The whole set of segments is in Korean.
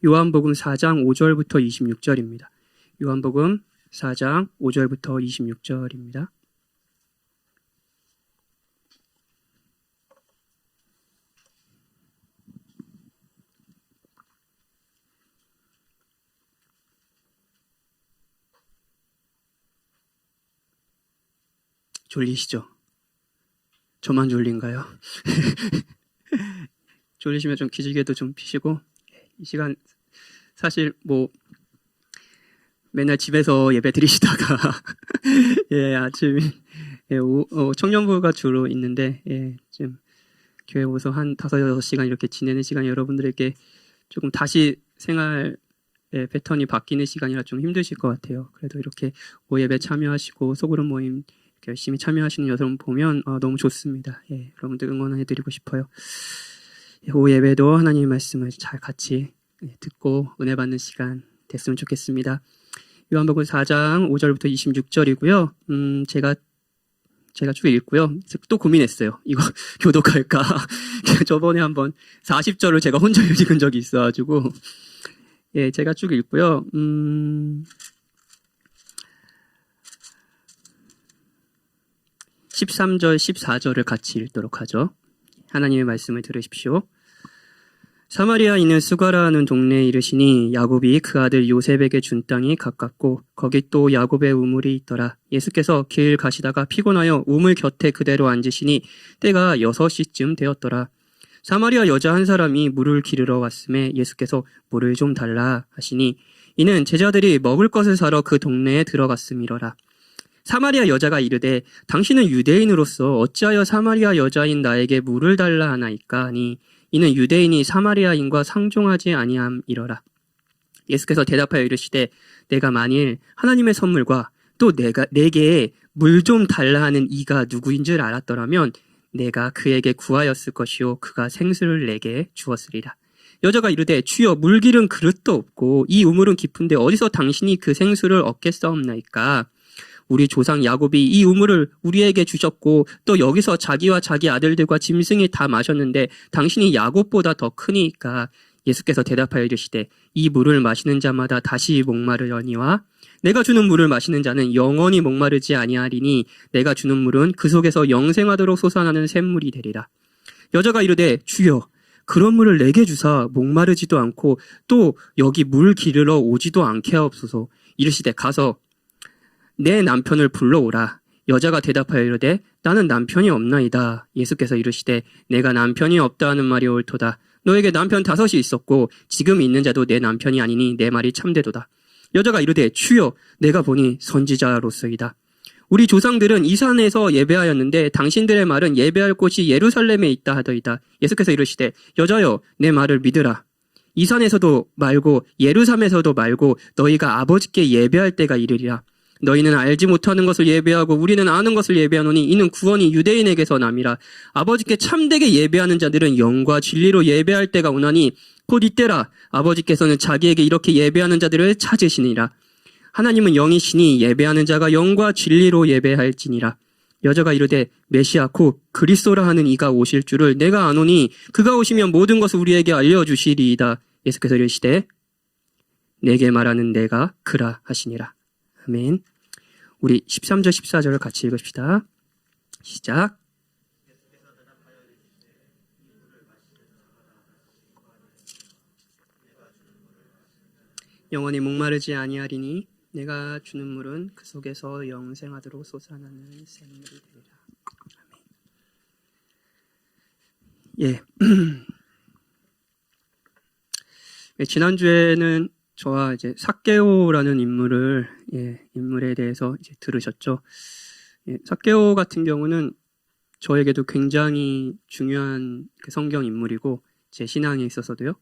요한복음 4장 5절부터 26절입니다. 요한복음 4장 5절부터 26절입니다. 졸리시죠? 저만 졸린가요? 졸리시면 좀 기지개도 좀 피시고, 이 시간 사실 맨날 집에서 예배 드리시다가 아침 청년부가 주로 있는데 지금 교회 오서 한 5-6시간 이렇게 지내는 시간이 여러분들에게 조금 다시 생활 패턴이 바뀌는 시간이라 좀 힘드실 것 같아요. 그래도 이렇게 오예배 참여하시고 소그룹 모임 열심히 참여하시는 여러분 보면 너무 좋습니다. 여러분들 응원해드리고 싶어요. 오예배도 하나님의 말씀을 잘 같이 듣고 은혜 받는 시간 됐으면 좋겠습니다. 요한복음 4장 5절부터 26절이고요. 제가 쭉 읽고요. 또 고민했어요. 이거 교독할까? 저번에 한번 40절을 제가 혼자 읽은 적이 있어가지고 제가 쭉 읽고요. 13절, 14절을 같이 읽도록 하죠. 하나님의 말씀을 들으십시오. 사마리아 있는 수가라는 동네에 이르시니 야곱이 그 아들 요셉에게 준 땅이 가깝고 거기 또 야곱의 우물이 있더라. 예수께서 길 가시다가 피곤하여 우물 곁에 그대로 앉으시니 때가 6시쯤 되었더라. 사마리아 여자 한 사람이 물을 기르러 왔음에 예수께서 물을 좀 달라 하시니 이는 제자들이 먹을 것을 사러 그 동네에 들어갔음이러라. 사마리아 여자가 이르되 당신은 유대인으로서 어찌하여 사마리아 여자인 나에게 물을 달라 하나이까 하니 이는 유대인이 사마리아인과 상종하지 아니함이러라. 예수께서 대답하여 이르시되 내가 만일 하나님의 선물과 또 내게 물 좀 달라 하는 이가 누구인 줄 알았더라면 내가 그에게 구하였을 것이요 그가 생수를 내게 주었으리라. 여자가 이르되 주여 물 기른 그릇도 없고 이 우물은 깊은데 어디서 당신이 그 생수를 얻겠사옵나이까. 우리 조상 야곱이 이 우물을 우리에게 주셨고 또 여기서 자기와 자기 아들들과 짐승이 다 마셨는데 당신이 야곱보다 더 크니까. 예수께서 대답하여 이르시되 이 물을 마시는 자마다 다시 목마르려니와 내가 주는 물을 마시는 자는 영원히 목마르지 아니하리니 내가 주는 물은 그 속에서 영생하도록 솟아나는 샘물이 되리라. 여자가 이르되 주여 그런 물을 내게 주사 목마르지도 않고 또 여기 물 기르러 오지도 않게 하옵소서. 이르시되 가서 내 남편을 불러오라. 여자가 대답하여 이르되 나는 남편이 없나이다. 예수께서 이르시되 내가 남편이 없다 하는 말이 옳도다. 너에게 남편 5이 있었고 지금 있는 자도 내 남편이 아니니 내 말이 참되도다. 여자가 이르되 주여 내가 보니 선지자로서이다. 우리 조상들은 이 산에서 예배하였는데 당신들의 말은 예배할 곳이 예루살렘에 있다 하더이다. 예수께서 이르시되 여자여 내 말을 믿으라. 이 산에서도 말고 예루살렘에서도 말고 너희가 아버지께 예배할 때가 이르리라. 너희는 알지 못하는 것을 예배하고 우리는 아는 것을 예배하노니 이는 구원이 유대인에게서 남이라. 아버지께 참되게 예배하는 자들은 영과 진리로 예배할 때가 오나니 곧 이때라. 아버지께서는 자기에게 이렇게 예배하는 자들을 찾으시니라. 하나님은 영이시니 예배하는 자가 영과 진리로 예배할지니라. 여자가 이르되 메시아 곧 그리스도라 하는 이가 오실 줄을 내가 아노니 그가 오시면 모든 것을 우리에게 알려주시리이다. 예수께서 이르시되 내게 말하는 내가 그라 하시니라. 아멘. 우리 13절 14절을 같이 읽읍시다. 시작. 영원히 목마르지 아니하리니 내가 주는 물은 그 속에서 영생하도록 솟아나는 샘물이 되리라. 아멘. 지난주에는 저와 이제 삭개오라는 인물에 대해서 이제 들으셨죠. 삭개오 같은 경우는 저에게도 굉장히 중요한 성경 인물이고 제 신앙에 있어서도요.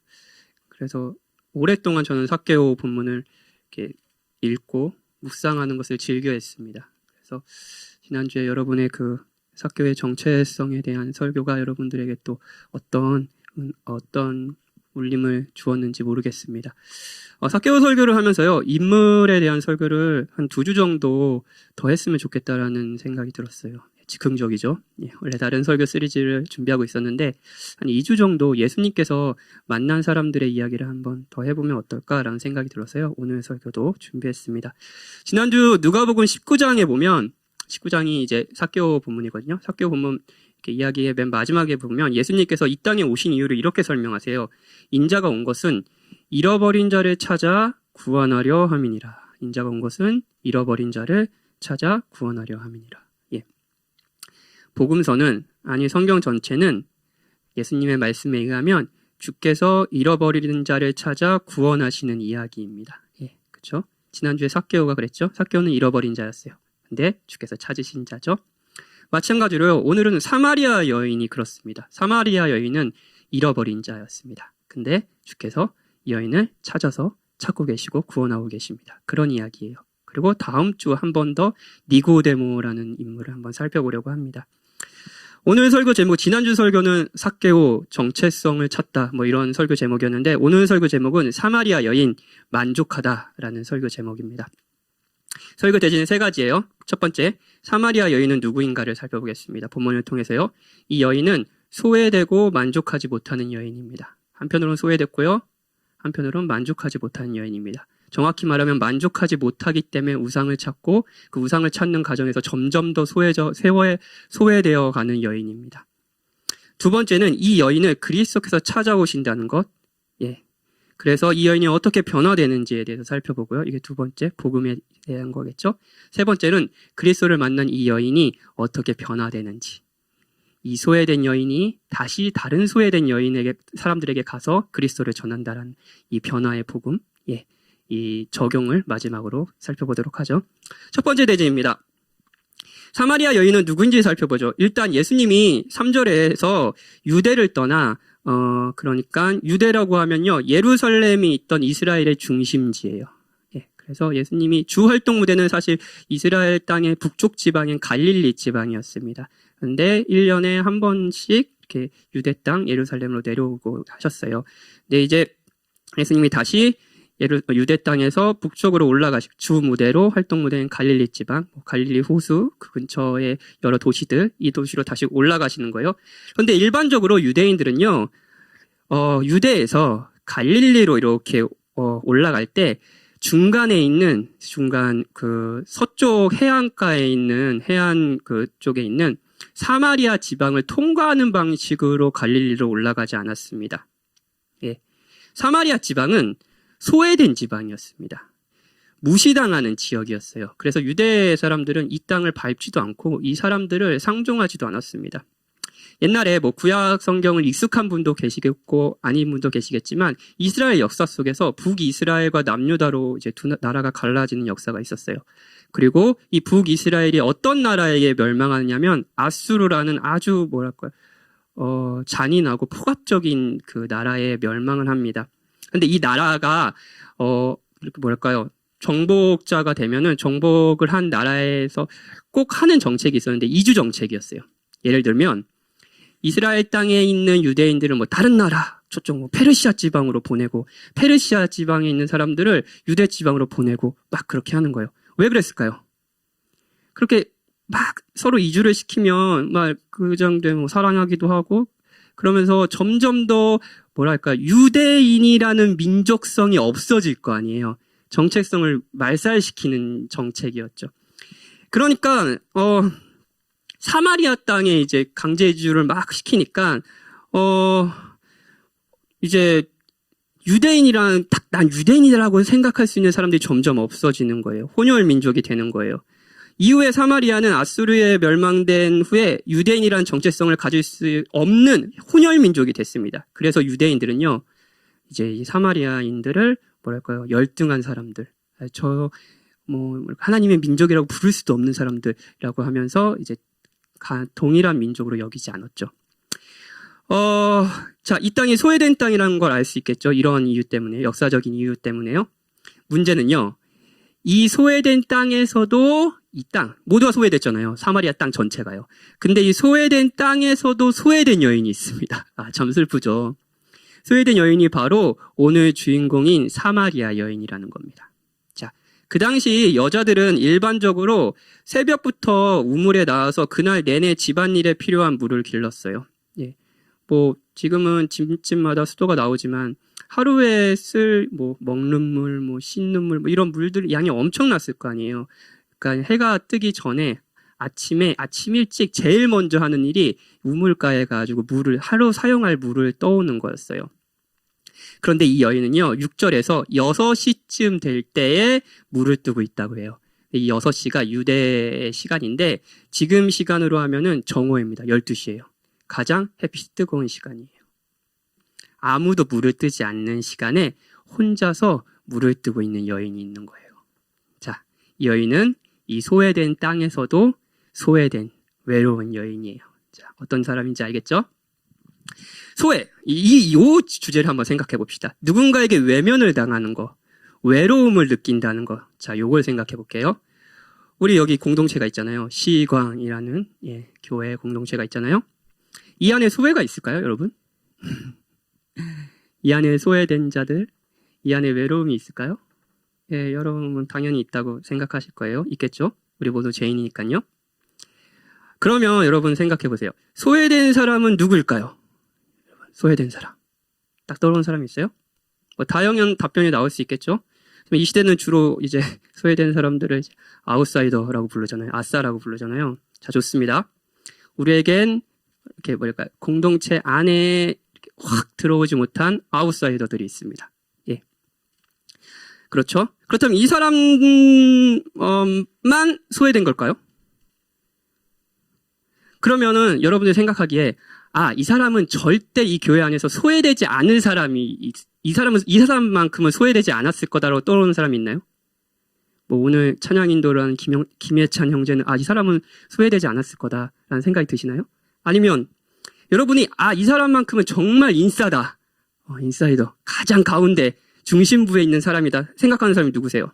그래서 오랫동안 저는 삭개오 본문을 이렇게 읽고 묵상하는 것을 즐겨했습니다. 그래서 지난주에 여러분의 그 삭개오의 정체성에 대한 설교가 여러분들에게 또 어떤 울림을 주었는지 모르겠습니다. 삭개오 설교를 하면서요, 인물에 대한 설교를 한 2주 정도 더 했으면 좋겠다라는 생각이 들었어요. 즉흥적이죠. 예, 원래 다른 설교 시리즈를 준비하고 있었는데 한 2주 정도 예수님께서 만난 사람들의 이야기를 한번 더 해보면 어떨까라는 생각이 들어서요. 오늘 설교도 준비했습니다. 지난주 누가복음 19장에 보면 19장이 이제 삭개오 본문이거든요. 삭개오 본문 이렇게 이야기의 맨 마지막에 보면 예수님께서 이 땅에 오신 이유를 이렇게 설명하세요. 인자가 온 것은 잃어버린 자를 찾아 구원하려 함이니라. 인자가 온 것은 잃어버린 자를 찾아 구원하려 함이니라. 예. 복음서는 아니 성경 전체는 예수님의 말씀에 의하면 주께서 잃어버린 자를 찾아 구원하시는 이야기입니다. 예, 그렇죠? 지난주에 삭개오가 그랬죠. 삭개오는 잃어버린 자였어요. 근데 주께서 찾으신 자죠. 마찬가지로요. 오늘은 사마리아 여인이 그렇습니다. 사마리아 여인은 잃어버린 자였습니다. 근데 주께서 이 여인을 찾아서 찾고 계시고 구원하고 계십니다. 그런 이야기예요. 그리고 다음 주 한 번 더 니고데모라는 인물을 한번 살펴보려고 합니다. 오늘 설교 제목, 지난주 설교는 삭개오 정체성을 찾다 뭐 이런 설교 제목이었는데 오늘 설교 제목은 사마리아 여인 만족하다라는 설교 제목입니다. 설교 대지는 3가지예요. 첫 번째, 사마리아 여인은 누구인가를 살펴보겠습니다. 본문을 통해서요. 이 여인은 소외되고 만족하지 못하는 여인입니다. 한편으로는 소외됐고요. 한편으로는 만족하지 못하는 여인입니다. 정확히 말하면 만족하지 못하기 때문에 우상을 찾고 그 우상을 찾는 과정에서 점점 더 소외되어 가는 여인입니다. 두 번째는 이 여인을 그리스도께서 찾아오신다는 것. 예. 그래서 이 여인이 어떻게 변화되는지에 대해서 살펴보고요. 이게 두 번째 복음에 대한 거겠죠. 세 번째는 그리스도를 만난 이 여인이 어떻게 변화되는지. 이 소외된 여인이 다시 다른 소외된 여인에게 사람들에게 가서 그리스도를 전한다는 이 변화의 복음. 예. 이 적용을 마지막으로 살펴보도록 하죠. 첫 번째 대지입니다. 사마리아 여인은 누구인지 살펴보죠. 일단 예수님이 3절에서 유대를 떠나 그러니까 유대라고 하면요. 예루살렘이 있던 이스라엘의 중심지예요. 예, 그래서 예수님이 주 활동 무대는 사실 이스라엘 땅의 북쪽 지방인 갈릴리 지방이었습니다. 그런데 1년에 한 번씩 이렇게 유대 땅 예루살렘으로 내려오고 하셨어요. 근데 이제 예수님이 다시 유대 땅에서 북쪽으로 올라가시고 주 무대로 활동 무대인 갈릴리 지방, 갈릴리 호수 그 근처의 여러 도시들, 이 도시로 다시 올라가시는 거예요. 그런데 일반적으로 유대인들은요, 유대에서 갈릴리로 이렇게 올라갈 때 중간 그 서쪽 해안가에 있는 해안 그쪽에 있는 사마리아 지방을 통과하는 방식으로 갈릴리로 올라가지 않았습니다. 예. 사마리아 지방은 소외된 지방이었습니다. 무시당하는 지역이었어요. 그래서 유대 사람들은 이 땅을 밟지도 않고 이 사람들을 상종하지도 않았습니다. 옛날에 구약 성경을 익숙한 분도 계시겠고 아닌 분도 계시겠지만 이스라엘 역사 속에서 북이스라엘과 남유다로 이제 두 나라가 갈라지는 역사가 있었어요. 그리고 이 북이스라엘이 어떤 나라에게 멸망하냐면 아수르라는 아주 잔인하고 폭압적인 그 나라에 멸망을 합니다. 근데 이 나라가 정복자가 되면은 정복을 한 나라에서 꼭 하는 정책이 있었는데 이주 정책이었어요. 예를 들면 이스라엘 땅에 있는 유대인들을 다른 나라 저쪽 페르시아 지방으로 보내고 페르시아 지방에 있는 사람들을 유대 지방으로 보내고 막 그렇게 하는 거예요. 왜 그랬을까요? 그렇게 막 서로 이주를 시키면 막 그 정도에 사랑하기도 하고 그러면서 점점 더 유대인이라는 민족성이 없어질 거 아니에요. 정체성을 말살시키는 정책이었죠. 그러니까 사마리아 땅에 이제 강제 이주를 막 시키니까 이제 유대인이란 난 유대인이라고 생각할 수 있는 사람들이 점점 없어지는 거예요. 혼혈 민족이 되는 거예요. 이후에 사마리아는 아수르에 멸망된 후에 유대인이라는 정체성을 가질 수 없는 혼혈 민족이 됐습니다. 그래서 유대인들은요, 이제 이 사마리아인들을 열등한 사람들, 하나님의 민족이라고 부를 수도 없는 사람들이라고 하면서 이제 동일한 민족으로 여기지 않았죠. 자, 이 땅이 소외된 땅이라는 걸 알 수 있겠죠. 이런 이유 때문에, 역사적인 이유 때문에요. 문제는요, 이 소외된 땅에서도 이 땅, 모두가 소외됐잖아요. 사마리아 땅 전체가요. 근데 이 소외된 땅에서도 소외된 여인이 있습니다. 참 슬프죠. 소외된 여인이 바로 오늘 주인공인 사마리아 여인이라는 겁니다. 자, 그 당시 여자들은 일반적으로 새벽부터 우물에 나와서 그날 내내 집안일에 필요한 물을 길렀어요. 예. 뭐 지금은 집집마다 수도가 나오지만 하루에 쓸 뭐 먹는 물, 뭐 씻는 물, 뭐 이런 물들 양이 엄청났을 거 아니에요. 그러니까 해가 뜨기 전에 아침 일찍 제일 먼저 하는 일이 우물가에 가지고 하루 사용할 물을 떠오는 거였어요. 그런데 이 여인은요, 6절에서 6시쯤 될 때에 물을 뜨고 있다고 해요. 이 6시가 유대의 시간인데 지금 시간으로 하면은 정오입니다. 12시예요. 가장 햇빛이 뜨거운 시간이에요. 아무도 물을 뜨지 않는 시간에 혼자서 물을 뜨고 있는 여인이 있는 거예요. 자, 이 여인은 이 소외된 땅에서도 소외된 외로운 여인이에요. 자, 어떤 사람인지 알겠죠? 소외, 이 주제를 한번 생각해 봅시다. 누군가에게 외면을 당하는 거, 외로움을 느낀다는 거. 자, 요걸 생각해 볼게요. 우리 여기 공동체가 있잖아요. 시광이라는 교회 공동체가 있잖아요. 이 안에 소외가 있을까요, 여러분? 이 안에 소외된 자들, 이 안에 외로움이 있을까요? 예, 여러분은 당연히 있다고 생각하실 거예요. 있겠죠? 우리 모두 죄인이니까요. 그러면 여러분 생각해 보세요. 소외된 사람은 누구일까요? 소외된 사람. 딱 떠오르는 사람이 있어요? 뭐 다양한 답변이 나올 수 있겠죠? 이 시대는 주로 이제 소외된 사람들을 아웃사이더라고 부르잖아요. 아싸라고 부르잖아요. 자, 좋습니다. 우리에겐 이렇게 공동체 안에 이렇게 확 들어오지 못한 아웃사이더들이 있습니다. 예. 그렇죠? 그렇다면 이 사람만 소외된 걸까요? 그러면은 여러분들이 생각하기에 이 사람은 절대 이 교회 안에서 소외되지 않을 사람이 이 사람만큼은 소외되지 않았을 거다라고 떠오르는 사람이 있나요? 뭐 오늘 찬양 인도를 하는 김예찬 형제는 이 사람은 소외되지 않았을 거다라는 생각이 드시나요? 아니면 여러분이 이 사람만큼은 정말 인싸다. 인사이더. 가장 가운데 중심부에 있는 사람이다. 생각하는 사람이 누구세요?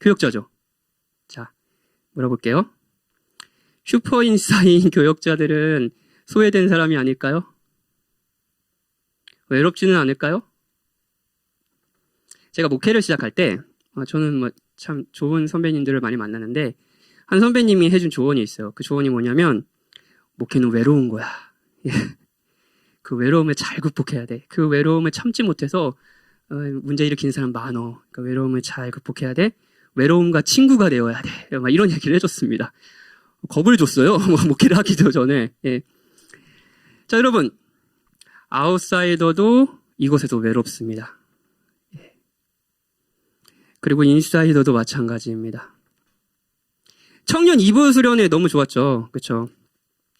교역자죠. 자, 물어볼게요. 슈퍼인싸인 교역자들은 소외된 사람이 아닐까요? 외롭지는 않을까요? 제가 목회를 시작할 때 저는 참 좋은 선배님들을 많이 만났는데 한 선배님이 해준 조언이 있어요. 그 조언이 뭐냐면 목회는 외로운 거야. 그 외로움을 잘 극복해야 돼. 그 외로움을 참지 못해서 문제 일으키는 사람 많어. 그 외로움을 잘 극복해야 돼. 외로움과 친구가 되어야 돼. 이런 얘기를 해줬습니다. 겁을 줬어요. 목회를 하기도 전에. 예. 자, 여러분. 아웃사이더도 이곳에서 외롭습니다. 예. 그리고 인사이더도 마찬가지입니다. 청년 2부 수련회 너무 좋았죠. 그렇죠?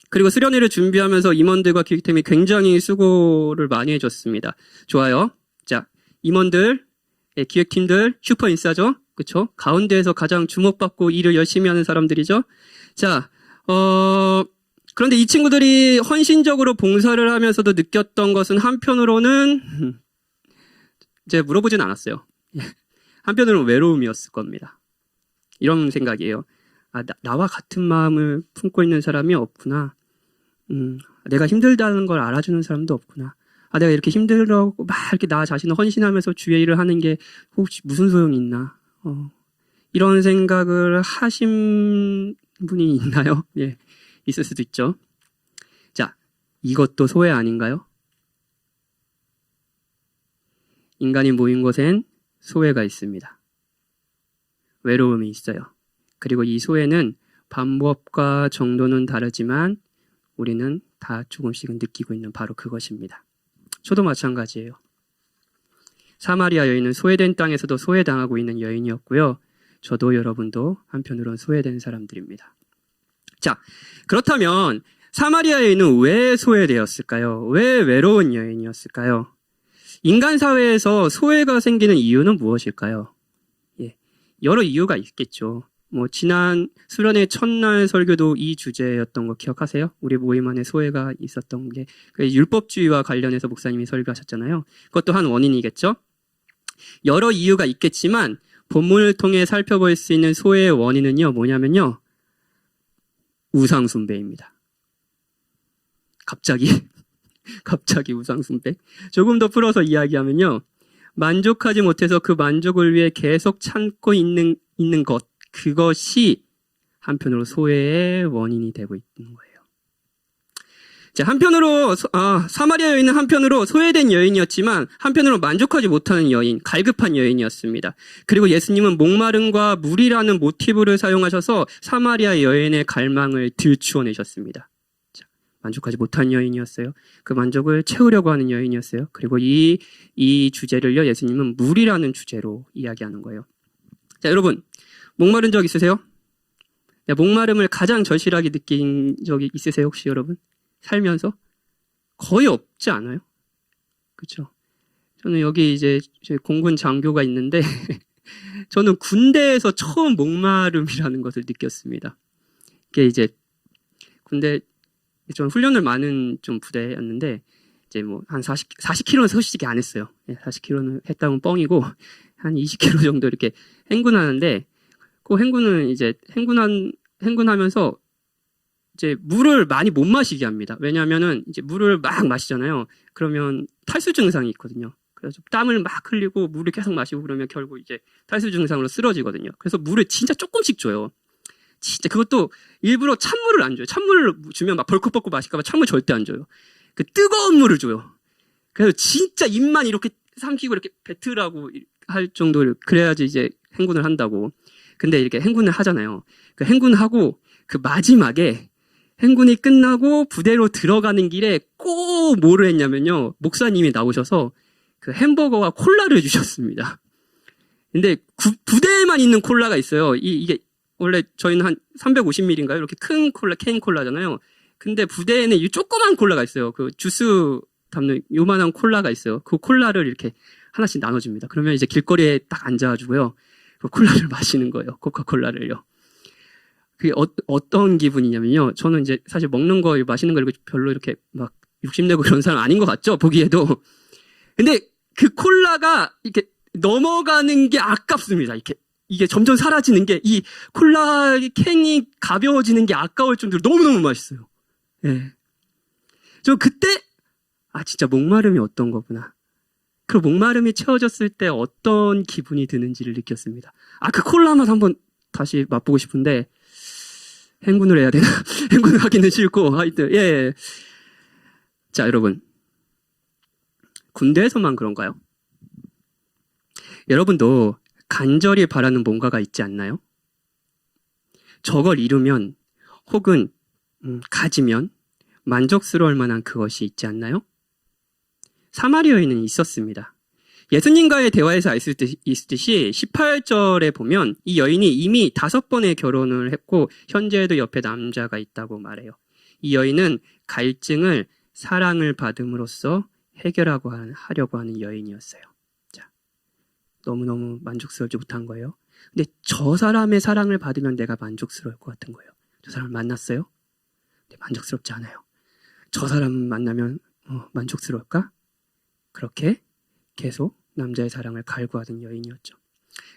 그리고 수련회를 준비하면서 임원들과 기획팀이 굉장히 수고를 많이 해줬습니다. 좋아요. 자, 임원들, 기획팀들, 슈퍼인싸죠? 그쵸? 가운데에서 가장 주목받고 일을 열심히 하는 사람들이죠? 자, 그런데 이 친구들이 헌신적으로 봉사를 하면서도 느꼈던 것은 한편으로는, 이제 물어보진 않았어요. 한편으로는 외로움이었을 겁니다. 이런 생각이에요. 나와 같은 마음을 품고 있는 사람이 없구나. 내가 힘들다는 걸 알아주는 사람도 없구나. 내가 이렇게 힘들다고 막 이렇게 나 자신을 헌신하면서 주의 일을 하는 게 혹시 무슨 소용이 있나. 이런 생각을 하신 분이 있나요? 예, 있을 수도 있죠. 자, 이것도 소외 아닌가요? 인간이 모인 곳엔 소외가 있습니다. 외로움이 있어요. 그리고 이 소외는 방법과 정도는 다르지만 우리는 다 조금씩은 느끼고 있는 바로 그것입니다. 저도 마찬가지예요. 사마리아 여인은 소외된 땅에서도 소외당하고 있는 여인이었고요. 저도 여러분도 한편으로는 소외된 사람들입니다. 자, 그렇다면 사마리아 여인은 왜 소외되었을까요? 왜 외로운 여인이었을까요? 인간 사회에서 소외가 생기는 이유는 무엇일까요? 예, 여러 이유가 있겠죠. 지난 수련회 첫날 설교도 이 주제였던 거 기억하세요? 우리 모임 안에 소외가 있었던 게 율법주의와 관련해서 목사님이 설교하셨잖아요. 그것도 한 원인이겠죠? 여러 이유가 있겠지만 본문을 통해 살펴볼 수 있는 소외의 원인은요, 뭐냐면요, 우상숭배입니다. 갑자기 우상숭배? 조금 더 풀어서 이야기하면요, 만족하지 못해서 그 만족을 위해 계속 참고 있는 것, 그것이 한편으로 소외의 원인이 되고 있는 거예요. 자, 한편으로 사마리아 여인은 한편으로 소외된 여인이었지만 한편으로 만족하지 못하는 여인, 갈급한 여인이었습니다. 그리고 예수님은 목마름과 물이라는 모티브를 사용하셔서 사마리아 여인의 갈망을 들추어내셨습니다. 자, 만족하지 못한 여인이었어요. 그 만족을 채우려고 하는 여인이었어요. 그리고 이 주제를요, 예수님은 물이라는 주제로 이야기하는 거예요. 자, 여러분, 목마른 적 있으세요? 목마름을 가장 절실하게 느낀 적이 있으세요, 혹시 여러분? 살면서? 거의 없지 않아요? 그렇죠? 저는 여기 이제 공군 장교가 있는데 저는 군대에서 처음 목마름이라는 것을 느꼈습니다. 이게 이제 군대 좀 훈련을 많은 좀 부대였는데 이제 뭐 한 40km는 솔직히 안 했어요. 40km는 했다면 뻥이고 한 20km 정도 이렇게 행군하는데 그 행군은 이제 행군하면서 이제 물을 많이 못 마시게 합니다. 왜냐하면은 이제 물을 막 마시잖아요. 그러면 탈수 증상이 있거든요. 그래서 땀을 막 흘리고 물을 계속 마시고 그러면 결국 이제 탈수 증상으로 쓰러지거든요. 그래서 물을 진짜 조금씩 줘요. 진짜 그것도 일부러 찬물을 안 줘요. 찬물을 주면 막 벌컥벌컥 마실까 봐 찬물 절대 안 줘요. 그 뜨거운 물을 줘요. 그래서 진짜 입만 이렇게 삼키고 이렇게 뱉으라고 할 정도로 그래야지 이제 행군을 한다고. 근데 이렇게 행군을 하잖아요. 그 행군하고 그 마지막에 행군이 끝나고 부대로 들어가는 길에 꼭 뭐를 했냐면요. 목사님이 나오셔서 그 햄버거와 콜라를 주셨습니다. 근데 부대에만 있는 콜라가 있어요. 이게 원래 저희는 한 350ml인가요? 이렇게 큰 콜라, 캔 콜라잖아요. 근데 부대에는 이 조그만 콜라가 있어요. 그 주스 담는 요만한 콜라가 있어요. 그 콜라를 이렇게 하나씩 나눠줍니다. 그러면 이제 길거리에 딱 앉아가지고요. 그 콜라를 마시는 거예요. 코카콜라를요. 그게 어떤 기분이냐면요. 저는 이제 사실 먹는 거, 마시는 거 별로 이렇게 막 욕심내고 그런 사람 아닌 것 같죠? 보기에도. 근데 그 콜라가 이렇게 넘어가는 게 아깝습니다. 이게 점점 사라지는 게 이 콜라 캔이 가벼워지는 게 아까울 정도로 너무너무 맛있어요. 예. 저 그때, 진짜 목마름이 어떤 거구나. 그 목마름이 채워졌을 때 어떤 기분이 드는지를 느꼈습니다. 그 콜라 맛 한번 다시 맛보고 싶은데, 행군을 해야 되나? 행군을 하기는 싫고, 하여튼, 예. 자, 여러분. 군대에서만 그런가요? 여러분도 간절히 바라는 뭔가가 있지 않나요? 저걸 이루면, 혹은, 가지면, 만족스러울 만한 그것이 있지 않나요? 사마리아 여인은 있었습니다. 예수님과의 대화에서 있듯이 18절에 보면 이 여인이 이미 5번의 결혼을 했고 현재에도 옆에 남자가 있다고 말해요. 이 여인은 갈증을 사랑을 받음으로써 하려고 하는 여인이었어요. 자, 너무너무 만족스럽지 못한 거예요. 근데 저 사람의 사랑을 받으면 내가 만족스러울 것 같은 거예요. 저 사람을 만났어요? 근데 만족스럽지 않아요. 저 사람 만나면 만족스러울까? 그렇게 계속 남자의 사랑을 갈구하던 여인이었죠.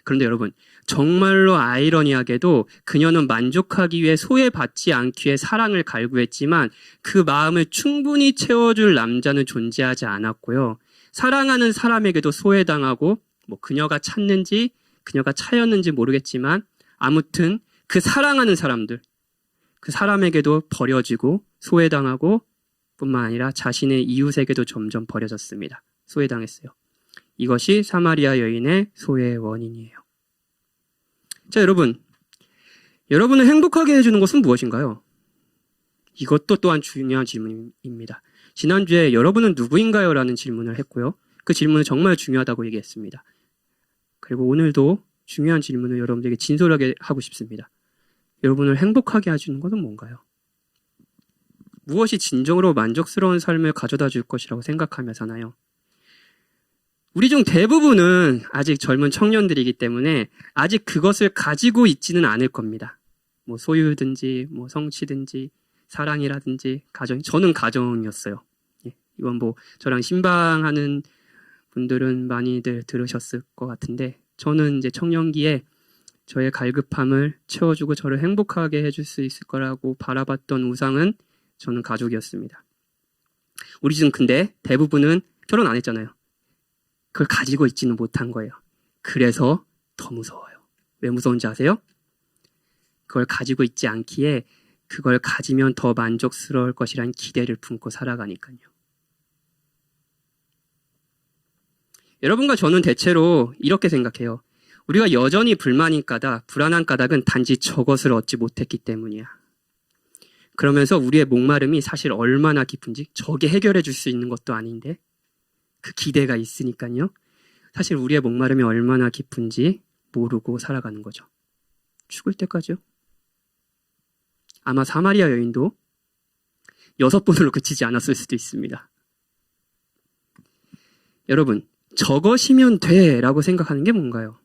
그런데 여러분, 정말로 아이러니하게도 그녀는 만족하기 위해 소외받지 않기 위해 사랑을 갈구했지만 그 마음을 충분히 채워줄 남자는 존재하지 않았고요. 사랑하는 사람에게도 소외당하고 그녀가 찾는지 그녀가 차였는지 모르겠지만 아무튼 그 사랑하는 사람들, 그 사람에게도 버려지고 소외당하고 뿐만 아니라 자신의 이웃에게도 점점 버려졌습니다. 소외당했어요. 이것이 사마리아 여인의 소외의 원인이에요. 자, 여러분을 행복하게 해주는 것은 무엇인가요? 이것도 또한 중요한 질문입니다. 지난주에 여러분은 누구인가요? 라는 질문을 했고요. 그 질문은 정말 중요하다고 얘기했습니다. 그리고 오늘도 중요한 질문을 여러분들에게 진솔하게 하고 싶습니다. 여러분을 행복하게 해주는 것은 뭔가요? 무엇이 진정으로 만족스러운 삶을 가져다 줄 것이라고 생각하며 사나요? 우리 중 대부분은 아직 젊은 청년들이기 때문에 아직 그것을 가지고 있지는 않을 겁니다. 소유든지, 성취든지, 사랑이라든지, 가정. 저는 가정이었어요. 이건 저랑 신방하는 분들은 많이들 들으셨을 것 같은데, 저는 이제 청년기에 저의 갈급함을 채워주고 저를 행복하게 해줄 수 있을 거라고 바라봤던 우상은 저는 가족이었습니다. 우리 중 근데 대부분은 결혼 안 했잖아요. 그걸 가지고 있지는 못한 거예요. 그래서 더 무서워요. 왜 무서운지 아세요? 그걸 가지고 있지 않기에 그걸 가지면 더 만족스러울 것이란 기대를 품고 살아가니까요. 여러분과 저는 대체로 이렇게 생각해요. 우리가 여전히 불만인 까닭, 불안한 까닭은 단지 저것을 얻지 못했기 때문이야. 그러면서 우리의 목마름이 사실 얼마나 깊은지 저게 해결해 줄 수 있는 것도 아닌데 그 기대가 있으니까요. 사실 우리의 목마름이 얼마나 깊은지 모르고 살아가는 거죠. 죽을 때까지요. 아마 사마리아 여인도 6번으로 그치지 않았을 수도 있습니다. 여러분, 저것이면 돼 라고 생각하는 게 뭔가요?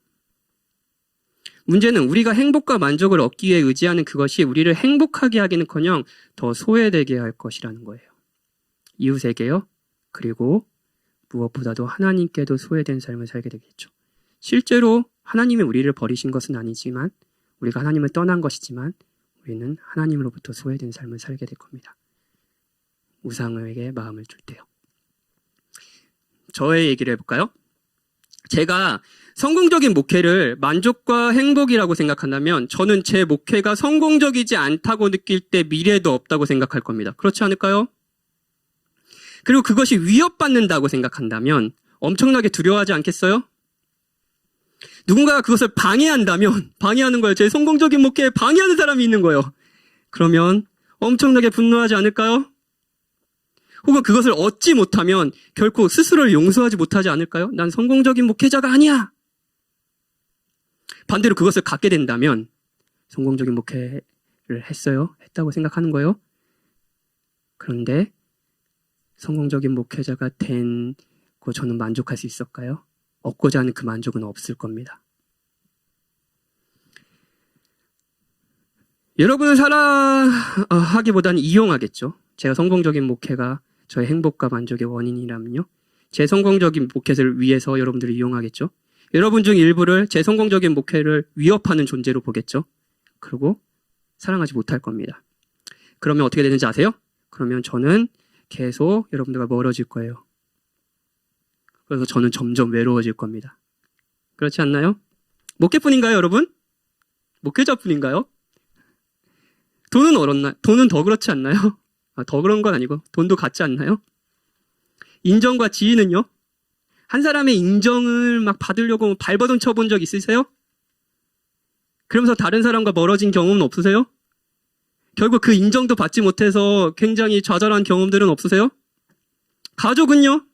문제는 우리가 행복과 만족을 얻기 위해 의지하는 그것이 우리를 행복하게 하기는커녕 더 소외되게 할 것이라는 거예요. 이웃에게요. 그리고 무엇보다도 하나님께도 소외된 삶을 살게 되겠죠. 실제로 하나님이 우리를 버리신 것은 아니지만 우리가 하나님을 떠난 것이지만 우리는 하나님으로부터 소외된 삶을 살게 될 겁니다. 우상에게 마음을 줄 때요. 저의 얘기를 해볼까요? 제가 성공적인 목회를 만족과 행복이라고 생각한다면 저는 제 목회가 성공적이지 않다고 느낄 때 미래도 없다고 생각할 겁니다. 그렇지 않을까요? 그리고 그것이 위협받는다고 생각한다면 엄청나게 두려워하지 않겠어요? 누군가가 그것을 방해한다면 방해하는 거예요. 제 성공적인 목회에 방해하는 사람이 있는 거예요. 그러면 엄청나게 분노하지 않을까요? 혹은 그것을 얻지 못하면 결코 스스로를 용서하지 못하지 않을까요? 난 성공적인 목회자가 아니야. 반대로 그것을 갖게 된다면 성공적인 목회를 했다고 생각하는 거예요. 그런데 성공적인 목회자가 된고 저는 만족할 수 있을까요? 얻고자 하는 그 만족은 없을 겁니다. 여러분은 하기보다는 이용하겠죠. 제가 성공적인 목회가 저의 행복과 만족의 원인이라면요. 제 성공적인 목회를 위해서 여러분들을 이용하겠죠. 여러분 중 일부를 제 성공적인 목회를 위협하는 존재로 보겠죠. 그리고 사랑하지 못할 겁니다. 그러면 어떻게 되는지 아세요? 그러면 저는 계속 여러분들과 멀어질 거예요. 그래서 저는 점점 외로워질 겁니다. 그렇지 않나요? 목회뿐인가요, 여러분? 목회자뿐인가요? 돈은 얼었나? 돈은 더 그렇지 않나요? 더 그런 건 아니고 돈도 같지 않나요? 인정과 지위는요? 한 사람의 인정을 막 받으려고 발버둥 쳐본 적 있으세요? 그러면서 다른 사람과 멀어진 경험은 없으세요? 결국 그 인정도 받지 못해서 굉장히 좌절한 경험들은 없으세요? 가족은요?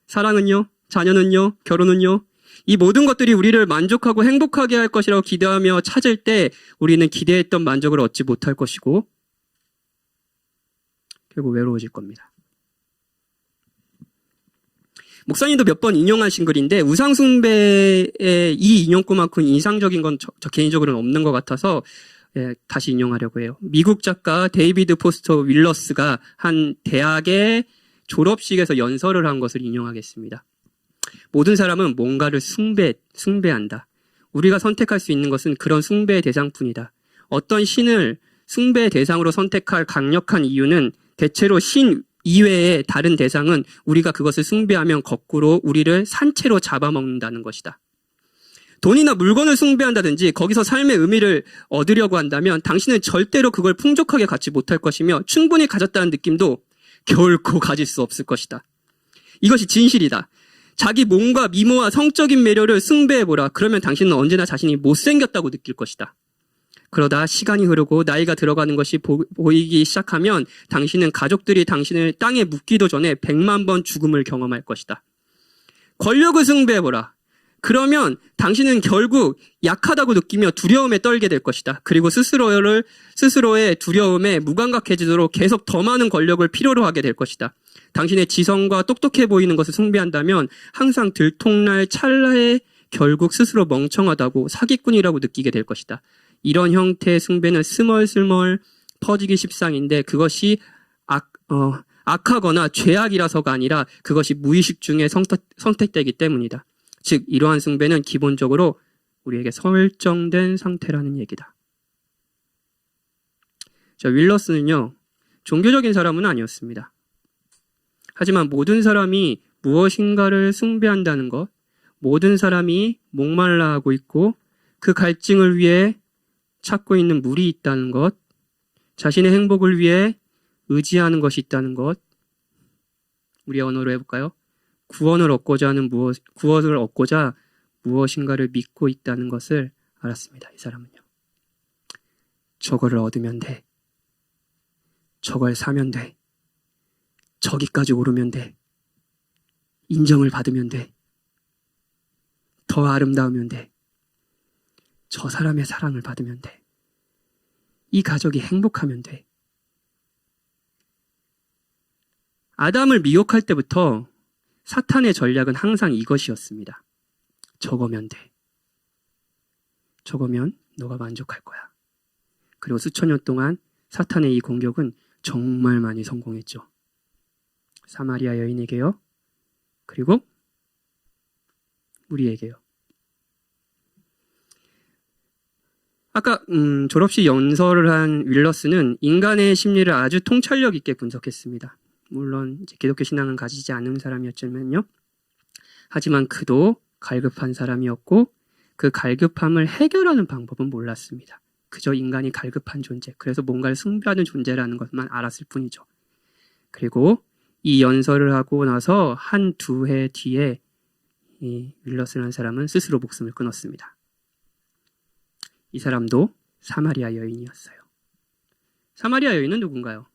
사랑은요? 자녀는요? 결혼은요? 이 모든 것들이 우리를 만족하고 행복하게 할 것이라고 기대하며 찾을 때 우리는 기대했던 만족을 얻지 못할 것이고 결국 외로워질 겁니다. 목사님도 몇 번 인용하신 글인데 우상숭배의 이 인용구만큼 인상적인 건 저 개인적으로는 없는 것 같아서 다시 인용하려고 해요. 미국 작가 데이비드 포스터 윌러스가 한 대학의 졸업식에서 연설을 한 것을 인용하겠습니다. 모든 사람은 뭔가를 숭배한다. 우리가 선택할 수 있는 것은 그런 숭배의 대상뿐이다. 어떤 신을 숭배의 대상으로 선택할 강력한 이유는 대체로 신 이외의 다른 대상은 우리가 그것을 숭배하면 거꾸로 우리를 산채로 잡아먹는다는 것이다. 돈이나 물건을 숭배한다든지 거기서 삶의 의미를 얻으려고 한다면 당신은 절대로 그걸 풍족하게 갖지 못할 것이며 충분히 가졌다는 느낌도 결코 가질 수 없을 것이다. 이것이 진실이다. 자기 몸과 미모와 성적인 매력을 숭배해보라. 그러면 당신은 언제나 자신이 못생겼다고 느낄 것이다. 그러다 시간이 흐르고 나이가 들어가는 것이 보이기 시작하면 당신은 가족들이 당신을 땅에 묻기도 전에 100만 번 죽음을 경험할 것이다. 권력을 숭배해보라. 그러면 당신은 결국 약하다고 느끼며 두려움에 떨게 될 것이다. 그리고 스스로의 두려움에 무감각해지도록 계속 더 많은 권력을 필요로 하게 될 것이다. 당신의 지성과 똑똑해 보이는 것을 숭배한다면 항상 들통날 찰나에 결국 스스로 멍청하다고 사기꾼이라고 느끼게 될 것이다. 이런 형태의 숭배는 스멀스멀 퍼지기 십상인데 그것이 악하거나 죄악이라서가 아니라 그것이 무의식 중에 선택되기 때문이다. 즉 이러한 숭배는 기본적으로 우리에게 설정된 상태라는 얘기다. 자, 윌러스는요. 종교적인 사람은 아니었습니다. 하지만 모든 사람이 무엇인가를 숭배한다는 것, 모든 사람이 목말라 하고 있고 그 갈증을 위해 찾고 있는 물이 있다는 것, 자신의 행복을 위해 의지하는 것이 있다는 것, 우리 언어로 해볼까요? 구원을 얻고자 무엇인가를 믿고 있다는 것을 알았습니다. 이 사람은요. 저거를 얻으면 돼. 저걸 사면 돼. 저기까지 오르면 돼. 인정을 받으면 돼. 더 아름다우면 돼. 저 사람의 사랑을 받으면 돼. 이 가족이 행복하면 돼. 아담을 미혹할 때부터 사탄의 전략은 항상 이것이었습니다. 저거면 돼. 저거면 너가 만족할 거야. 그리고 수천 년 동안 사탄의 이 공격은 정말 많이 성공했죠. 사마리아 여인에게요. 그리고 우리에게요. 아까 졸업식 연설을 한 윌러스는 인간의 심리를 아주 통찰력 있게 분석했습니다. 물론 이제 기독교 신앙은 가지지 않은 사람이었지만요. 하지만 그도 갈급한 사람이었고 그 갈급함을 해결하는 방법은 몰랐습니다. 그저 인간이 갈급한 존재, 그래서 뭔가를 숭배하는 존재라는 것만 알았을 뿐이죠. 그리고 이 연설을 하고 나서 한 두 해 뒤에 이 윌러스라는 사람은 스스로 목숨을 끊었습니다. 이 사람도 사마리아 여인이었어요. 사마리아 여인은 누군가요?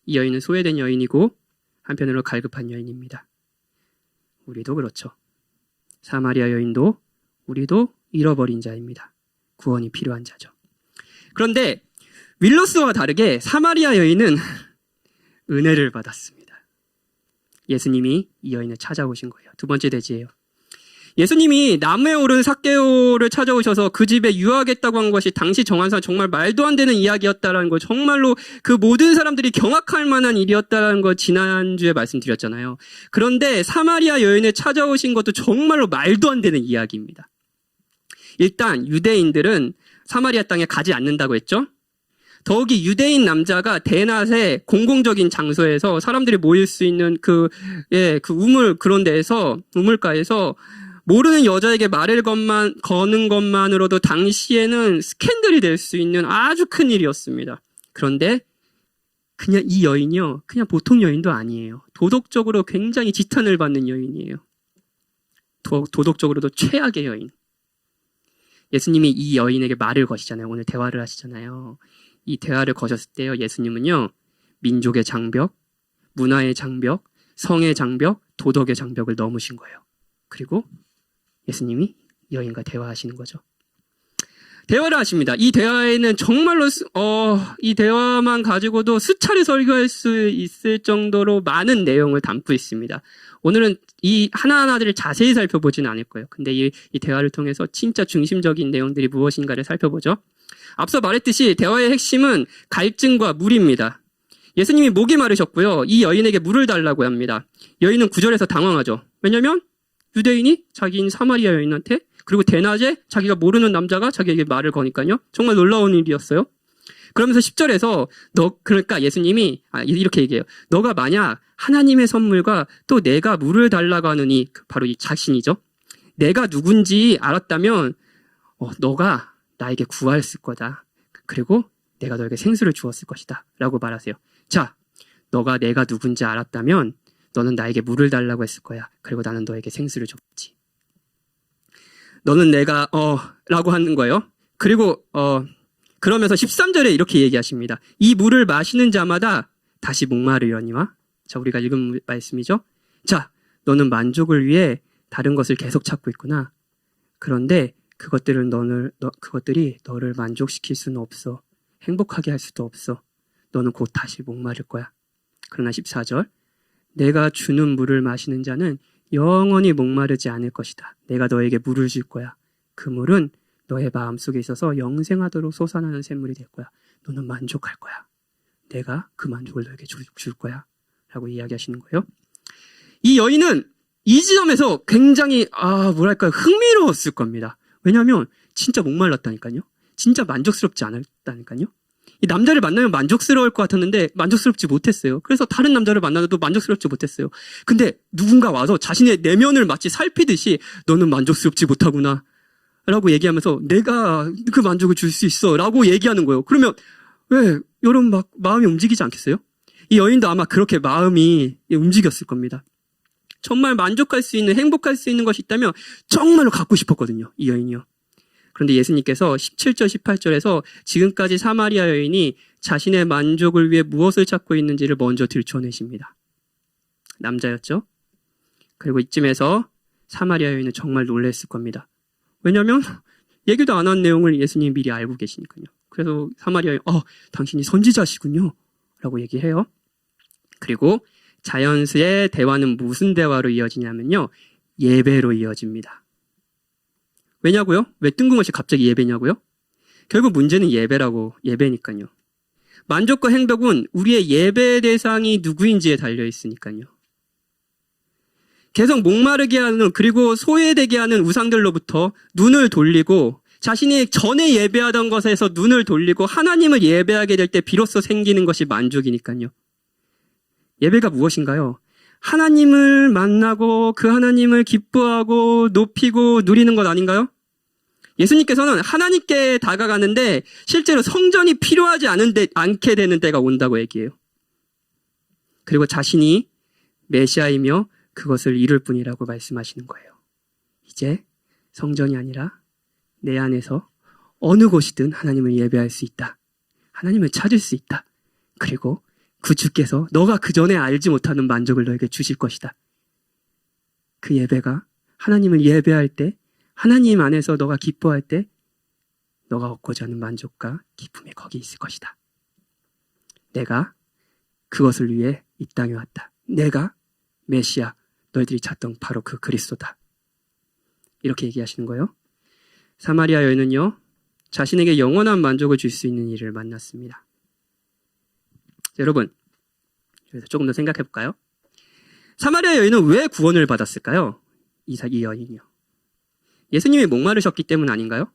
이 여인은 소외된 여인이고 한편으로 갈급한 여인입니다. 우리도 그렇죠. 사마리아 여인도 우리도 잃어버린 자입니다. 구원이 필요한 자죠. 그런데 윌러스와 다르게 사마리아 여인은 은혜를 받았습니다. 예수님이 이 여인을 찾아오신 거예요. 두 번째 대지예요. 예수님이 나무에 오른 삭개오를 찾아오셔서 그 집에 유하겠다고 한 것이 당시 정한상 정말 말도 안 되는 이야기였다라는 거, 정말로 그 모든 사람들이 경악할 만한 일이었다라는 거 지난주에 말씀드렸잖아요. 그런데 사마리아 여인을 찾아오신 것도 정말로 말도 안 되는 이야기입니다. 일단 유대인들은 사마리아 땅에 가지 않는다고 했죠. 더욱이 유대인 남자가 대낮에 공공적인 장소에서 사람들이 모일 수 있는 그 그런 데에서, 우물가에서 모르는 여자에게 말을 거는 것만으로도 당시에는 스캔들이 될 수 있는 아주 큰 일이었습니다. 그런데 그냥 이 여인이요, 그냥 보통 여인도 아니에요. 도덕적으로 굉장히 지탄을 받는 여인이에요. 도덕적으로도 최악의 여인. 예수님이 이 여인에게 말을 거시잖아요. 오늘 대화를 하시잖아요. 이 대화를 거셨을 때요, 예수님은요, 민족의 장벽, 문화의 장벽, 성의 장벽, 도덕의 장벽을 넘으신 거예요. 그리고 예수님이 여인과 대화하시는 거죠. 대화를 하십니다. 이 대화에는 정말로 이 대화만 가지고도 수차례 설교할 수 있을 정도로 많은 내용을 담고 있습니다. 오늘은 이 하나하나들을 자세히 살펴보지는 않을 거예요. 근데 이 대화를 통해서 진짜 중심적인 내용들이 무엇인가를 살펴보죠. 앞서 말했듯이 대화의 핵심은 갈증과 물입니다. 예수님이 목이 마르셨고요. 이 여인에게 물을 달라고 합니다. 여인은 9절에서 당황하죠. 왜냐면 유대인이 자기인 사마리아 여인한테, 그리고 대낮에 자기가 모르는 남자가 자기에게 말을 거니까요. 정말 놀라운 일이었어요. 그러면서 10절에서 그러니까 예수님이 이렇게 얘기해요. 너가 만약 하나님의 선물과 또 내가 물을 달라고 하느니, 바로 이 자신이죠. 내가 누군지 알았다면 너가 나에게 구하였을 거다. 그리고 내가 너에게 생수를 주었을 것이다. 라고 말하세요. 자, 너가 내가 누군지 알았다면 너는 나에게 물을 달라고 했을 거야. 그리고 나는 너에게 생수를 줬지. 너는 내가 라고 하는 거예요. 그리고 그러면서 13절에 이렇게 얘기하십니다. 이 물을 마시는 자마다 다시 목마르려니와. 자, 우리가 읽은 말씀이죠. 자, 너는 만족을 위해 다른 것을 계속 찾고 있구나. 그런데 그것들이 너를 만족시킬 수는 없어. 행복하게 할 수도 없어. 너는 곧 다시 목마를 거야. 그러나 14절, 내가 주는 물을 마시는 자는 영원히 목마르지 않을 것이다. 내가 너에게 물을 줄 거야. 그 물은 너의 마음속에 있어서 영생하도록 솟아나는 샘물이 될 거야. 너는 만족할 거야. 내가 그 만족을 너에게 줄 거야. 라고 이야기하시는 거예요. 이 여인은 이 지점에서 굉장히 흥미로웠을 겁니다. 왜냐하면 진짜 목말랐다니까요. 진짜 만족스럽지 않았다니까요. 이 남자를 만나면 만족스러울 것 같았는데 만족스럽지 못했어요. 그래서 다른 남자를 만나도 만족스럽지 못했어요. 근데 누군가 와서 자신의 내면을 마치 살피듯이 너는 만족스럽지 못하구나 라고 얘기하면서 내가 그 만족을 줄 수 있어 라고 얘기하는 거예요. 그러면 왜 여러분 막 마음이 움직이지 않겠어요? 이 여인도 아마 그렇게 마음이 움직였을 겁니다. 정말 만족할 수 있는, 행복할 수 있는 것이 있다면 정말로 갖고 싶었거든요. 이 여인이요. 그런데 예수님께서 17절, 18절에서 지금까지 사마리아 여인이 자신의 만족을 위해 무엇을 찾고 있는지를 먼저 들춰내십니다. 남자였죠? 그리고 이쯤에서 사마리아 여인은 정말 놀랐을 겁니다. 왜냐하면 얘기도 안 한 내용을 예수님이 미리 알고 계시니까요. 그래서 사마리아 여인, 당신이 선지자시군요 라고 얘기해요. 그리고 자연스의 대화는 무슨 대화로 이어지냐면요. 예배로 이어집니다. 왜냐고요? 왜 뜬금없이 갑자기 예배냐고요? 결국 문제는 예배니까요. 만족과 행복은 우리의 예배 대상이 누구인지에 달려 있으니까요. 계속 목마르게 하는 그리고 소외되게 하는 우상들로부터 눈을 돌리고 자신이 전에 예배하던 것에서 눈을 돌리고 하나님을 예배하게 될 때 비로소 생기는 것이 만족이니까요. 예배가 무엇인가요? 하나님을 만나고 그 하나님을 기뻐하고 높이고 누리는 것 아닌가요? 예수님께서는 하나님께 다가가는데 실제로 성전이 필요하지 않게 되는 때가 온다고 얘기해요. 그리고 자신이 메시아이며 그것을 이룰 뿐이라고 말씀하시는 거예요. 이제 성전이 아니라 내 안에서 어느 곳이든 하나님을 예배할 수 있다. 하나님을 찾을 수 있다. 그리고 그 주께서 너가 그 전에 알지 못하는 만족을 너에게 주실 것이다. 그 예배가 하나님을 예배할 때 하나님 안에서 너가 기뻐할 때 너가 얻고자 하는 만족과 기쁨이 거기 있을 것이다. 내가 그것을 위해 이 땅에 왔다. 내가 메시아, 너희들이 찾던 바로 그 그리스도다. 이렇게 얘기하시는 거예요. 사마리아 여인은요, 자신에게 영원한 만족을 줄 수 있는 일을 만났습니다. 여러분, 그래서 조금 더 생각해 볼까요? 사마리아 여인은 왜 구원을 받았을까요? 이 여인이요. 예수님이 목마르셨기 때문 아닌가요?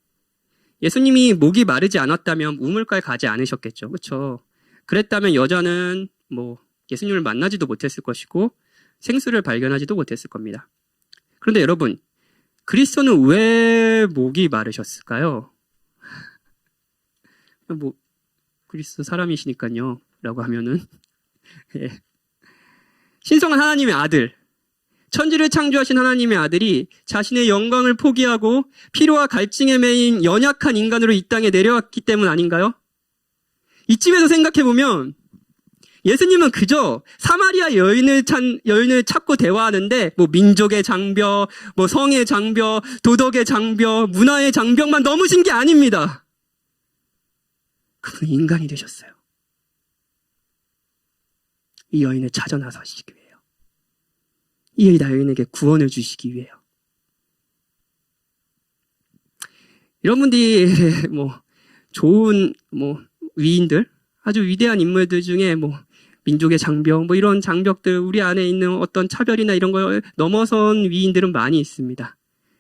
예수님이 목이 마르지 않았다면 우물가에 가지 않으셨겠죠. 그렇죠? 그랬다면 여자는 예수님을 만나지도 못했을 것이고 생수를 발견하지도 못했을 겁니다. 그런데 여러분, 그리스도는 왜 목이 마르셨을까요? 그리스도 사람이시니까요. 라고 하면은 예. 신성한 하나님의 아들, 천지를 창조하신 하나님의 아들이 자신의 영광을 포기하고 피로와 갈증에 매인 연약한 인간으로 이 땅에 내려왔기 때문 아닌가요? 이쯤에서 생각해보면 예수님은 그저 사마리아 여인을 찾고 대화하는데 민족의 장벽, 성의 장벽, 도덕의 장벽, 문화의 장벽만 넘으신 게 아닙니다. 그분은 인간이 되셨어요. 이 여인을 찾아 나서시기 위해요. 이 여인에게 구원을 주시기 위해요. 여러분들이 좋은 위인들, 아주 위대한 인물들 중에 민족의 장벽, 이런 장벽들, 우리 안에 있는 어떤 차별이나 이런 걸 넘어선 위인들은 많이 있습니다.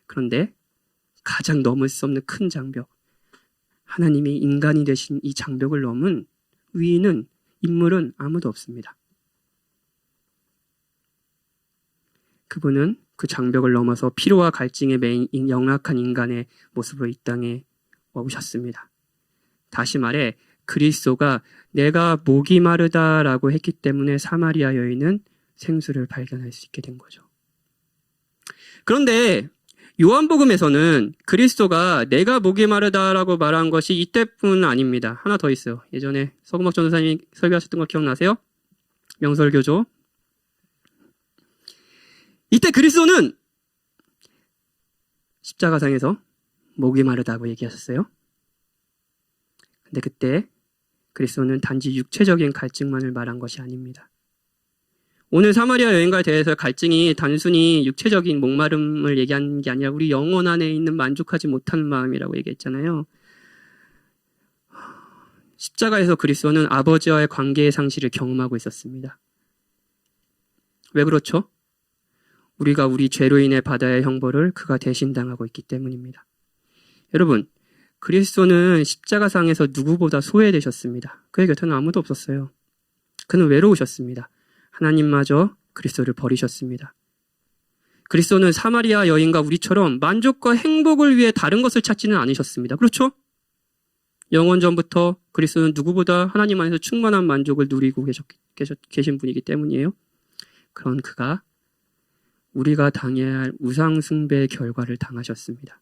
그런데 가장 넘을 수 없는 큰 장벽, 하나님이 인간이 되신 이 장벽을 넘은 위인은, 인물은 아무도 없습니다. 그분은 그 장벽을 넘어서 피로와 갈증에 매인 영악한 인간의 모습으로 이 땅에 오셨습니다. 다시 말해 그리스도가 내가 목이 마르다라고 했기 때문에 사마리아 여인은 생수를 발견할 수 있게 된 거죠. 그런데 요한복음에서는 그리스도가 내가 목이 마르다라고 말한 것이 이때뿐 아닙니다. 하나 더 있어요. 예전에 서금옥 전도사님이 설교하셨던 거 기억나세요? 명설교조. 이때 그리스도는 십자가상에서 목이 마르다고 얘기하셨어요. 근데 그때 그리스도는 단지 육체적인 갈증만을 말한 것이 아닙니다. 오늘 사마리아 여인과에 대해서 갈증이 단순히 육체적인 목마름을 얘기한 게 아니라 우리 영혼 안에 있는 만족하지 못하는 마음이라고 얘기했잖아요. 십자가에서 그리스도는 아버지와의 관계의 상실을 경험하고 있었습니다. 왜 그렇죠? 우리가 우리 죄로 인해 받아야 할 형벌을 그가 대신 당하고 있기 때문입니다. 여러분, 그리스도는 십자가상에서 누구보다 소외되셨습니다. 그의 곁에는 아무도 없었어요. 그는 외로우셨습니다. 하나님마저 그리스도를 버리셨습니다. 그리스도는 사마리아 여인과 우리처럼 만족과 행복을 위해 다른 것을 찾지는 않으셨습니다. 그렇죠? 영원전부터 그리스도는 누구보다 하나님 안에서 충만한 만족을 누리고 계신 분이기 때문이에요. 그런 그가 우리가 당해야 할 우상숭배의 결과를 당하셨습니다.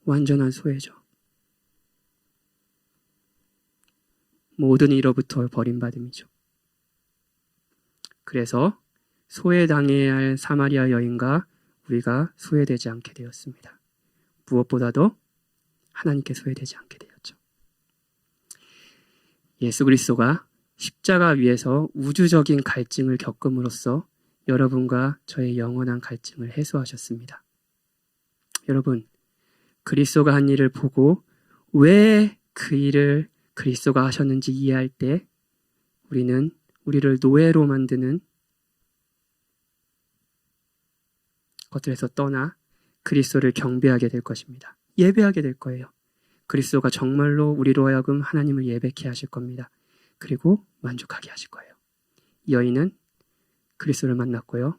완전한 소외죠. 모든 이로부터 버림받음이죠. 그래서 소외당해야 할 사마리아 여인과 우리가 소외되지 않게 되었습니다. 무엇보다도 하나님께 소외되지 않게 되었죠. 예수 그리스도가 십자가 위에서 우주적인 갈증을 겪음으로써 여러분과 저의 영원한 갈증을 해소하셨습니다. 여러분, 그리스도가 한 일을 보고 왜 그 일을 그리스도가 하셨는지 이해할 때 우리는 우리를 노예로 만드는 것들에서 떠나 그리스도를 경배하게 될 것입니다. 예배하게 될 거예요. 그리스도가 정말로 우리로 하여금 하나님을 예배케 하실 겁니다. 그리고 만족하게 하실 거예요. 이 여인은 그리스도를 만났고요.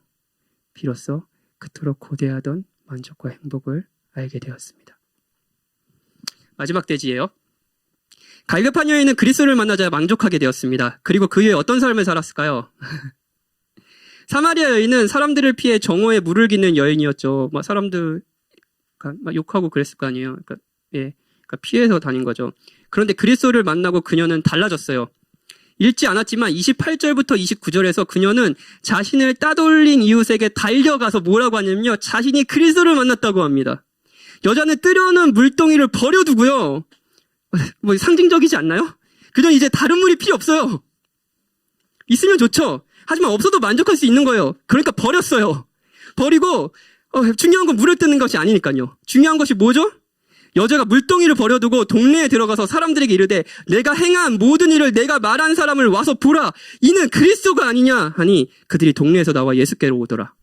비로소 그토록 고대하던 만족과 행복을 알게 되었습니다. 마지막 대지예요. 갈급한 여인은 그리스도를 만나자 만족하게 되었습니다. 그리고 그 후에 어떤 삶을 살았을까요? 사마리아 여인은 사람들을 피해 정오에 물을 기는 여인이었죠. 막 사람들 막 욕하고 그랬을 거 아니에요. 그러니까 피해서 다닌 거죠. 그런데 그리스도를 만나고 그녀는 달라졌어요. 읽지 않았지만 28절부터 29절에서 그녀는 자신을 따돌린 이웃에게 달려가서 뭐라고 하냐면요. 자신이 그리스도를 만났다고 합니다. 여자는 뜨려는 물동이를 버려두고요. 뭐 상징적이지 않나요? 그녀는 이제 다른 물이 필요 없어요. 있으면 좋죠. 하지만 없어도 만족할 수 있는 거예요. 그러니까 버렸어요. 버리고 중요한 건 물을 뜨는 것이 아니니까요. 중요한 것이 뭐죠? 여자가 물동이를 버려두고 동네에 들어가서 사람들에게 이르되 내가 행한 모든 일을 내가 말한 사람을 와서 보라. 이는 그리스도가 아니냐 하니 그들이 동네에서 나와 예수께로 오더라.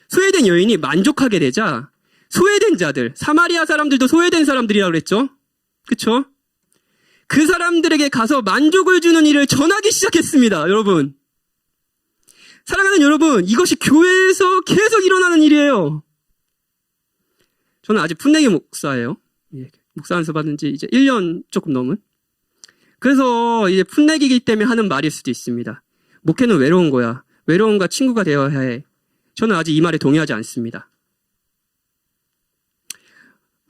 소외된 여인이 만족하게 되자 소외된 자들, 사마리아 사람들도 소외된 사람들이라고 그랬죠. 그렇죠? 그 사람들에게 가서 만족을 주는 일을 전하기 시작했습니다. 여러분. 사랑하는 여러분, 이것이 교회에서 계속 일어나는 일이에요. 저는 아직 풋내기 목사예요. 목사 안수 받은 지 이제 1년 조금 넘은. 그래서 이제 풋내기이기 때문에 하는 말일 수도 있습니다. 목회는 외로운 거야. 외로움과 친구가 되어야 해. 저는 아직 이 말에 동의하지 않습니다.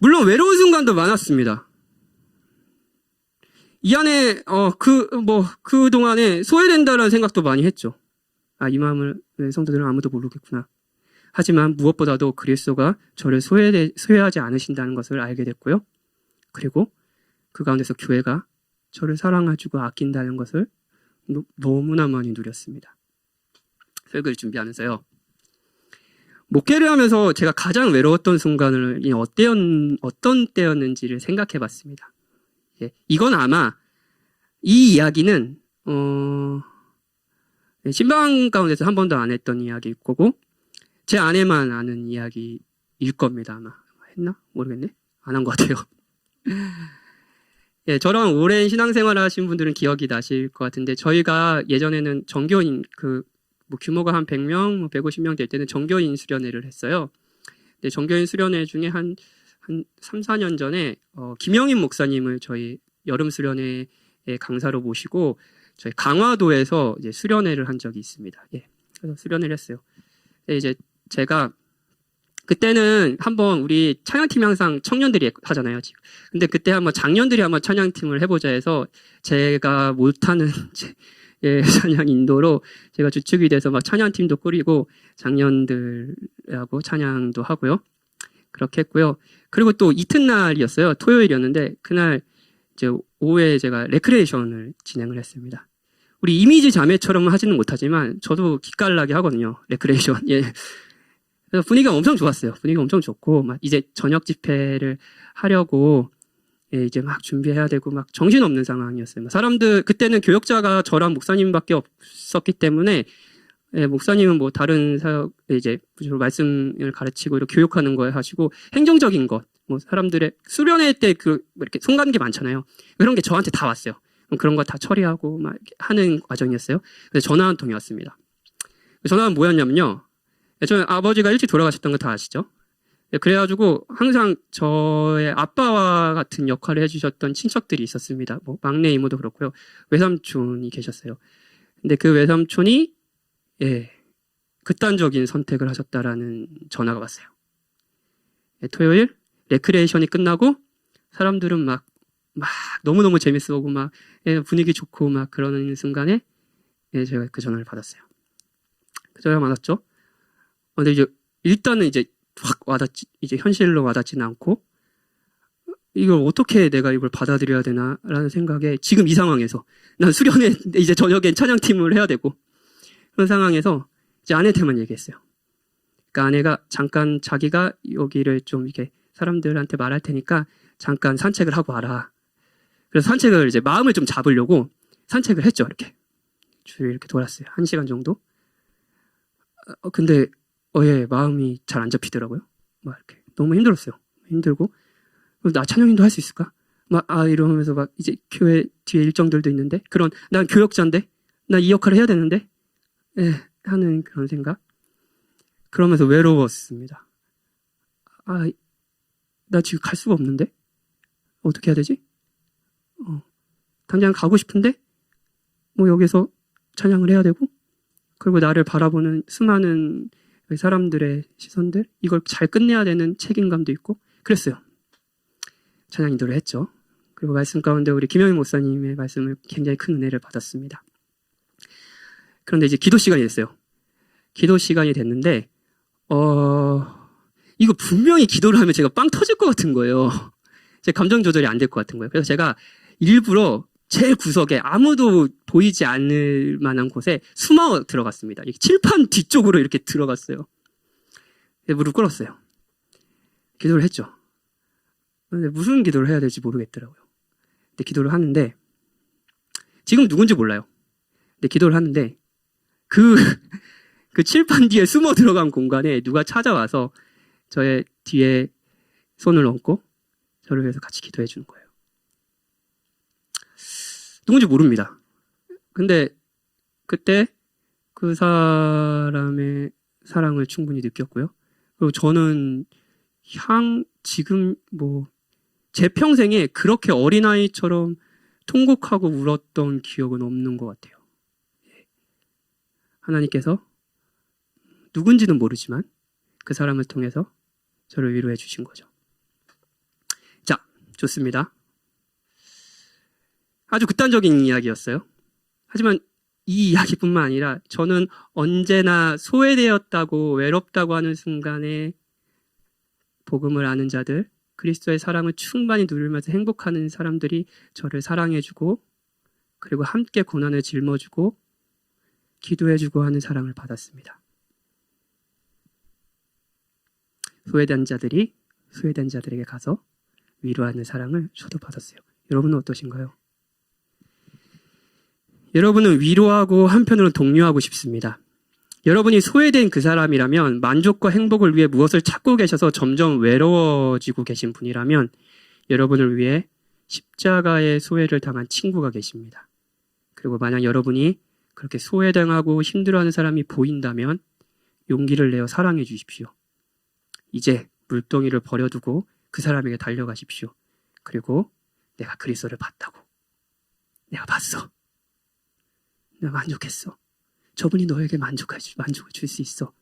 물론 외로운 순간도 많았습니다. 이 안에 그동안에 소외된다는 생각도 많이 했죠. 이 마음을 성도들은 아무도 모르겠구나. 하지만 무엇보다도 그리스도가 저를 소외하지 않으신다는 것을 알게 됐고요. 그리고 그 가운데서 교회가 저를 사랑해주고 아낀다는 것을 너무나 많이 누렸습니다. 설교를 준비하면서요. 목회를 하면서 제가 가장 외로웠던 순간을 어떤 때였는지를 생각해 봤습니다. 이건 아마 이 이야기는 신방 가운데서 한 번도 안 했던 이야기일 거고 제 아내만 아는 이야기일 겁니다. 아마 했나? 모르겠네. 안 한 것 같아요. 저랑 오랜 신앙생활을 하신 분들은 기억이 나실 것 같은데 저희가 예전에는 정교인 규모가 한 100명, 150명 될 때는 정교인 수련회를 했어요. 근데 정교인 수련회 중에 한 3, 4년 전에 김영인 목사님을 저희 여름 수련회에 강사로 모시고 저희 강화도에서 이제 수련회를 한 적이 있습니다. 그래서 수련회를 했어요. 이제 제가 그때는 한번 우리 찬양팀이 항상 청년들이 하잖아요. 지금. 근데 그때 한번 장년들이 한번 찬양팀을 해보자 해서 제가 못하는 찬양 인도로 제가 주축이 돼서 막 찬양팀도 꾸리고 장년들하고 찬양도 하고요. 그렇게 했고요. 그리고 또 이튿날이었어요. 토요일이었는데 그날 이제 오후에 제가 레크레이션을 진행을 했습니다. 우리 이미지 자매처럼은 하지는 못하지만 저도 기깔나게 하거든요. 레크레이션. 그래서 분위기가 엄청 좋았어요. 분위기가 엄청 좋고 막 이제 저녁 집회를 하려고 이제 막 준비해야 되고 막 정신없는 상황이었어요. 사람들 그때는 교역자가 저랑 목사님밖에 없었기 때문에 목사님은 뭐 다른 사역 이제 주로 말씀을 가르치고 이렇게 교육하는 거 하시고 행정적인 것 뭐 사람들의 수련회 때 이렇게 손 가는 게 많잖아요. 그런 게 저한테 다 왔어요. 그런 거 다 처리하고 막 이렇게 하는 과정이었어요. 그래서 전화 한 통이 왔습니다. 전화는 뭐였냐면요. 저는 아버지가 일찍 돌아가셨던 거 다 아시죠? 그래가지고 항상 저의 아빠와 같은 역할을 해주셨던 친척들이 있었습니다. 뭐 막내 이모도 그렇고요. 외삼촌이 계셨어요. 근데 그 외삼촌이 극단적인 선택을 하셨다라는 전화가 왔어요. 토요일 레크레이션이 끝나고 사람들은 막 너무너무 재밌어하고 막 분위기 좋고 막 그러는 순간에 제가 그 전화를 받았어요. 그 전화 받았죠. 근데 이제 일단은 이제 확 와닿지, 이제 현실로 와닿지는 않고 이걸 어떻게 내가 이걸 받아들여야 되나라는 생각에 지금 이 상황에서 난 수련회 이제 저녁엔 찬양팀을 해야 되고 그런 상황에서 이제 아내한테만 얘기했어요. 그러니까 아내가 잠깐 자기가 여기를 좀 이렇게 사람들한테 말할 테니까 잠깐 산책을 하고 와라. 그래서 산책을 이제 마음을 좀 잡으려고 산책을 했죠. 이렇게 주위를 이렇게 돌았어요. 1시간 정도. 근데 마음이 잘 안 잡히더라고요. 막 이렇게 너무 힘들었어요. 힘들고 나 찬양인도 할 수 있을까? 이러면서 막 이제 교회 뒤에 일정들도 있는데 난 교역자인데 나 이 역할을 해야 되는데 하는 그런 생각. 그러면서 외로웠습니다. 나 지금 갈 수가 없는데 어떻게 해야 되지? 당장 가고 싶은데 뭐 여기서 찬양을 해야 되고 그리고 나를 바라보는 수많은 사람들의 시선들 이걸 잘 끝내야 되는 책임감도 있고 그랬어요. 찬양 인도를 했죠. 그리고 말씀 가운데 우리 김영희 목사님의 말씀을 굉장히 큰 은혜를 받았습니다. 그런데 이제 기도 시간이 됐어요. 기도 시간이 됐는데 이거 분명히 기도를 하면 제가 빵 터질 것 같은 거예요. 제 감정 조절이 안 될 것 같은 거예요. 그래서 제가 일부러 제일 구석에 아무도 보이지 않을 만한 곳에 숨어 들어갔습니다. 칠판 뒤쪽으로 이렇게 들어갔어요. 무릎 꿇었어요. 기도를 했죠. 근데 무슨 기도를 해야 될지 모르겠더라고요. 근데 기도를 하는데 지금 누군지 몰라요. 근데 기도를 하는데 그 칠판 뒤에 숨어 들어간 공간에 누가 찾아와서 저의 뒤에 손을 얹고 저를 위해서 같이 기도해 주는 거예요. 누군지 모릅니다. 근데 그때 그 사람의 사랑을 충분히 느꼈고요. 그리고 저는 지금 제 평생에 그렇게 어린아이처럼 통곡하고 울었던 기억은 없는 것 같아요. 하나님께서 누군지는 모르지만 그 사람을 통해서 저를 위로해 주신 거죠. 자, 좋습니다. 아주 극단적인 이야기였어요. 하지만 이 이야기뿐만 아니라 저는 언제나 소외되었다고 외롭다고 하는 순간에 복음을 아는 자들, 그리스도의 사랑을 충만히 누리면서 행복하는 사람들이 저를 사랑해주고 그리고 함께 고난을 짊어주고 기도해주고 하는 사랑을 받았습니다. 소외된 자들이 소외된 자들에게 가서 위로하는 사랑을 저도 받았어요. 여러분은 어떠신가요? 여러분은 위로하고 한편으로는 독려하고 싶습니다. 여러분이 소외된 그 사람이라면 만족과 행복을 위해 무엇을 찾고 계셔서 점점 외로워지고 계신 분이라면 여러분을 위해 십자가의 소외를 당한 친구가 계십니다. 그리고 만약 여러분이 그렇게 소외당하고 힘들어하는 사람이 보인다면 용기를 내어 사랑해 주십시오. 이제 물동이를 버려두고 그 사람에게 달려가십시오. 그리고 내가 그리스도를 봤다고. 내가 봤어. 내가 만족했어. 저분이 너에게 만족을 줄 수 있어.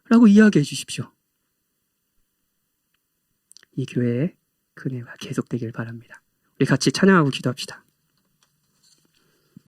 라고 이야기해 주십시오. 이 교회의 그 은혜가 계속되길 바랍니다. 우리 같이 찬양하고 기도합시다.